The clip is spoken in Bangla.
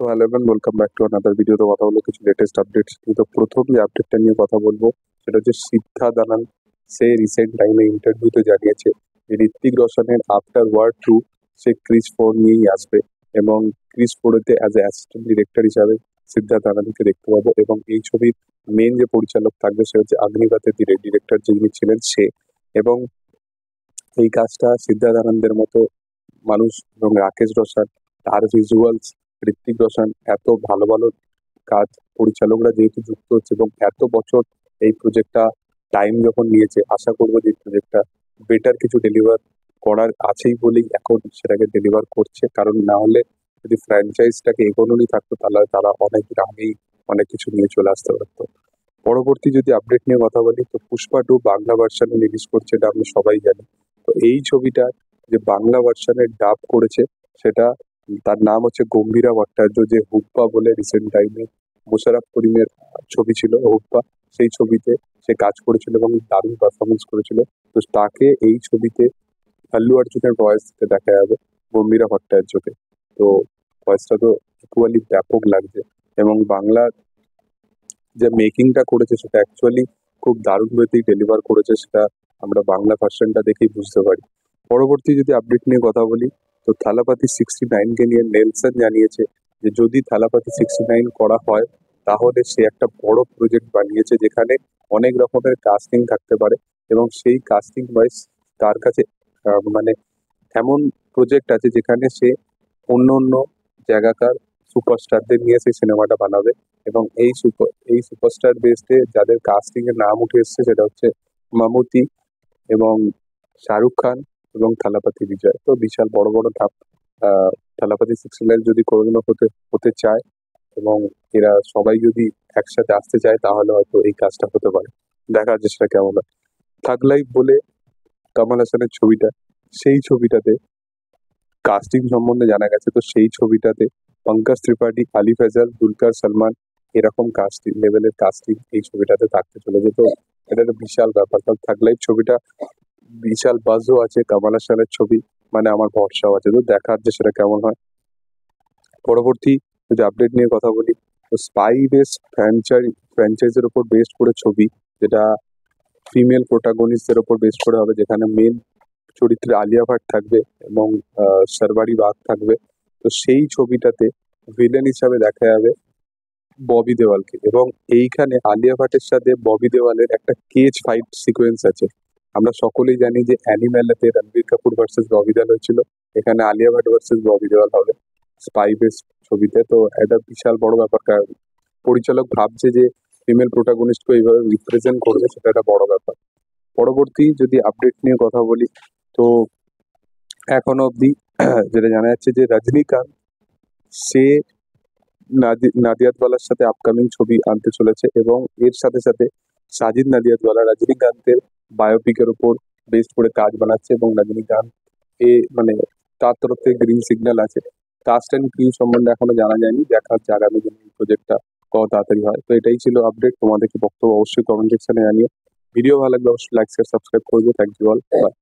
So hello everyone, welcome back to another video. তো কথা হলো কিছু লেটেস্ট আপডেটস নিয়ে। তো প্রথম যে আপডেটটা নিয়ে কথা বলবো সেটা হচ্ছে সিদ্ধার্থ আনন্দ। সে রিসেন্ট টাইমে ইন্টারভিউতে জানিয়েছে যে ঋত্বিক রোশনের আফটার ওয়ার 2 সে ক্রিস 4 নিয়েই আসবে এবং ক্রিস 4-এতে অ্যাজ এ অ্যাসিস্ট্যান্ট ডিরেক্টর হিসাবে সিদ্ধার্থ আনন্দকে দেখতে পাবো। এবং এই ছবির মেন যে পরিচালক থাকবে সে হচ্ছে অগ্নিপথের ডিরেক্টর যিনি ছিলেন সে। এবং এই কাজটা সিদ্ধার্থ আনন্দের মতো মানুষ এবং রাকেশ রোশন, তার ভিজুয়ালস, ঋত্বিক রোশন, এত ভালো ভালো কাজ পরিচালকরা যেহেতু যুক্ত হচ্ছে এবং এত বছর এই প্রজেক্টটা টাইম যখন নিয়েছে, আশা করবো যে প্রজেক্টটা বেটার কিছু ডেলিভার করার আছেই বলেই এখন সেটাকে ডেলিভার করছে। কারণ না হলে যদি ফ্র্যাঞ্চাইজটাকে এগোনোই থাকতো তাহলে তারা অনেক আগেই অনেক কিছু নিয়ে চলে আসতে পারতো। পরবর্তী যদি আপডেট নিয়ে কথা বলি, তো পুষ্পা 2 বাংলা ভার্সানে রিলিজ করছে, এটা আমরা সবাই জানি। তো এই ছবিটা যে বাংলা ভার্সানে ডাব করেছে সেটা তার নাম হচ্ছে গম্ভীরা ভট্টাচার্য, যে হুপ্পা বলে রিসেন্ট টাইমে মোশাররফ করিমের ছবি ছিল হুপ্পা, সেই ছবিতে সে কাজ করেছিল এবং দারুণ পারফরমেন্স করেছিল। তো তাকে এই ছবিতে আল্লু অর্জুনের ভয়েস দিতে দেখা যাবে, গম্ভীরা ভট্টাচার্যকে। তো ভয়েসটা তো ইকুয়ালি ব্যাপক লাগছে এবং বাংলার যে মেকিংটা করেছে সেটা অ্যাকচুয়ালি খুব দারুণ গতিতেই ডেলিভার করেছে, সেটা আমরা বাংলা ভার্সনটা দেখেই বুঝতে পারি। পরবর্তী যদি আপডেট নিয়ে কথা বলি, তো থালাপাতি 69-কে নিয়ে নেলসন জানিয়েছে যে যদি থালাপাতি 69 করা হয় তাহলে সে একটা বড় প্রজেক্ট বানিয়েছে যেখানে অনেক রকমের কাস্টিং থাকতে পারে এবং সেই কাস্টিং ওয়াইজ তার কাছে মানে এমন প্রজেক্ট আছে যেখানে সে অন্য অন্য জায়গাকার সুপারস্টারদের নিয়ে সেই সিনেমাটা বানাবে। এবং এই সুপারস্টার বেসডে যাদের কাস্টিং এর নাম উঠে এসেছে সেটা হচ্ছে মামুতি এবং শাহরুখ খান এবং থালাপতি বিজয়। তো বিশাল বড় বড় ধাপ থালাপতি 69 যদি কোনোদিনও হতে হতে চায় এবং এরা সবাই যদি একসাথে আসতে চায় তাহলে হয়তো এই কাজটা হতে পারে। দেখা যাচ্ছে সেটা কেমন হয়। থাগ লাইফ বলে কামাল হাসানের ছবিটা, সেই ছবিটাতে কাস্টিং সম্বন্ধে জানা গেছে। তো সেই ছবিটাতে পঙ্কজ ত্রিপাঠী, আলি ফেজাল, দুলকার সালমান, এরকম কাস্টিং লেভেলের কাস্টিং এই ছবিটাতে থাকতে চলেছে। তো এটা একটা বিশাল ব্যাপার। কারণ থাগ লাইফ ছবিটা বিশাল বাজও আছে, কামাল হাসানের ছবি, মানে আমার ভরসাও আছে। তো দেখার যে সেটা কেমন হয়। পরবর্তী যদি আপডেট নিয়ে কথা বলি, তো স্পাই বেস ফ্র্যাঞ্চাইজের উপর বেস্ড করে ছবি, যেটা ফিমেল প্রোটাগনিস্টদের উপর বেস্ড করে হবে, যেখানে মেন চরিত্রে আলিয়া ভাট থাকবে এবং শারবারি বাগ থাকবে। তো সেই ছবিটাতে ভিলেন হিসাবে দেখা যাবে ববি দেওয়ালকে। এবং এইখানে আলিয়া ভাটের সাথে ববি দেওয়ালের একটা কেজ ফাইট সিকোয়েন্স আছে। আমরা সকলেই জানি যে অ্যানিমেলাতে রণবীর কাপুর ভার্সেস ববি দেওয়াল হয়েছিল, এখানে আলিয়া ভাট ভার্সেস ববি দেওয়াল হবে স্পাই বেস ছবিতে। তো এটা বিশাল বড় ব্যাপার, কারণ পরিচালক ভাবছে যে ফিমেল প্রোটাগনিস্টকে এইভাবে রিপ্রেজেন্ট করবে, সেটা একটা বড় ব্যাপার। পরবর্তী যদি আপডেট নিয়ে কথা বলি, তো এখনো অবধি যেটা জানা যাচ্ছে যে রজনীকান্ত সে নাদিয়াদওয়ালার সাথে আপকামিং ছবি আনতে চলেছে এবং এর সাথে সাথে সাজিদ নাদিয়াদওয়ালা রজনীকান্তের বায়োপিকের উপর বেস্ড করে কাজ বানাচ্ছে এবং রজনীকান্ত মানে তার তরফ থেকে গ্রিন সিগন্যাল আছে। কাস্ট অ্যান্ড ক্রিউ সম্বন্ধে এখনো জানা যায়নি, দেখা হচ্ছে আগামী দিনে এই প্রজেক্টটা কত তাড়াতাড়ি হয়। তো এটাই ছিল আপডেট। তোমাদের কি বক্তব্য অবশ্যই কমেন্ট সেকশনে জানিও। ভিডিও ভালো লাগলে অবশ্যই লাইক শেয়ার সাবস্ক্রাইব করবে। Thank you all, by.